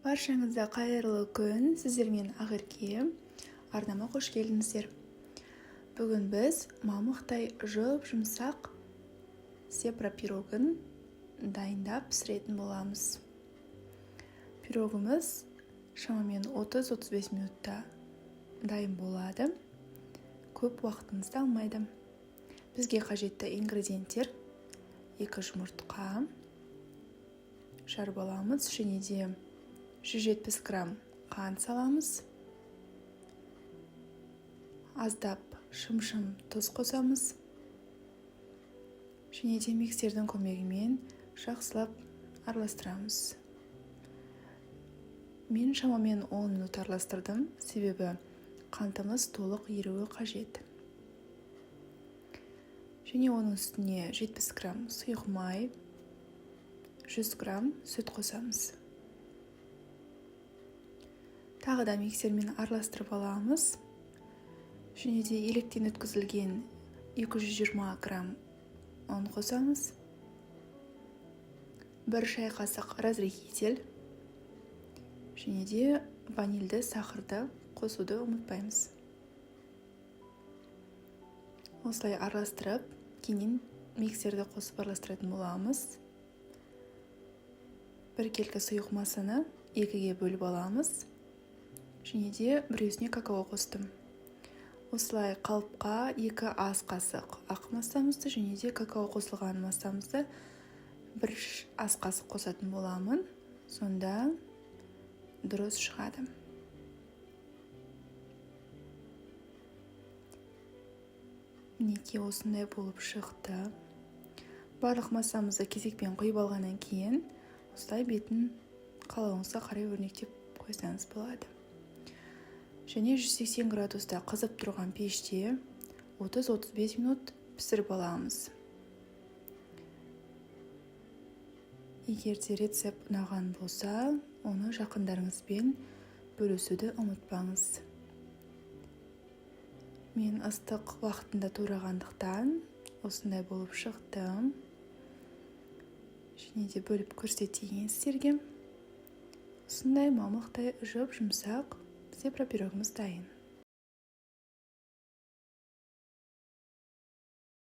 Баршаңызға қайырлы күн, сіздермен Ақерке арнама қош келдіңіздер. Бүгін біз мамықтай жұмсақ сепра пирогын дайындап пісіретін боламыз. Пирогымыз шамамен 30-35 минутта дайын болады. Көп уақытыңызды алмайды. Бізге қажетті ингредиенттер: 2 жұмыртқа, шарбаламыз, және де 170 грамм қант саламыз. Аздап шым-шым тұз қосамыз. Және де миксердің көмегімен жақсылап араластырамыз. Мен шамамен 10 минут араластырдым, себебі қантымыз толық еруі қажет. Және оның үстіне 70 грамм сұйық май, 100 грамм сүт қосамыз. Тағы да миксермен араластырып аламыз. Және де електен өткізілген 220 грамм ұн қосамыз. 1 шай қасық разрыхитель. Және де ванильді сахарды қосуды ұмытпаймыз. Осылай араластырып, кейін миксерді қосып араластыратын боламыз. 1 келкі сұйық масаны 2-ге бөліп аламыз. Және де біреуісіне какао қостым. Осылай қалыпқа 2 ас қасық ақ массамызды және де какао қосылған массамызды 1 ас қасық қосатын боламын. Сонда дұрыс шығады. Мінекей осындай болып шықты. Барлық массамызды кезекпен құйып алғаннан кейін осылай бетін қалауыңызға қарай өрнектеп қойсаңыз болады. Және 180 градуста қызып тұрған пеште 30-35 минут пісіріп аламыз. Егер де рецепт ұнаған болса, оны жақындарыңызбен бөлісуді ұмытпаңыз. Мен ыстық уақытында турағандықтан осындай болып шықтым. Және де бөліп көрсетейін сіздерге. Осындай мамықтай жұмсақ сепра пирогымыз дайын.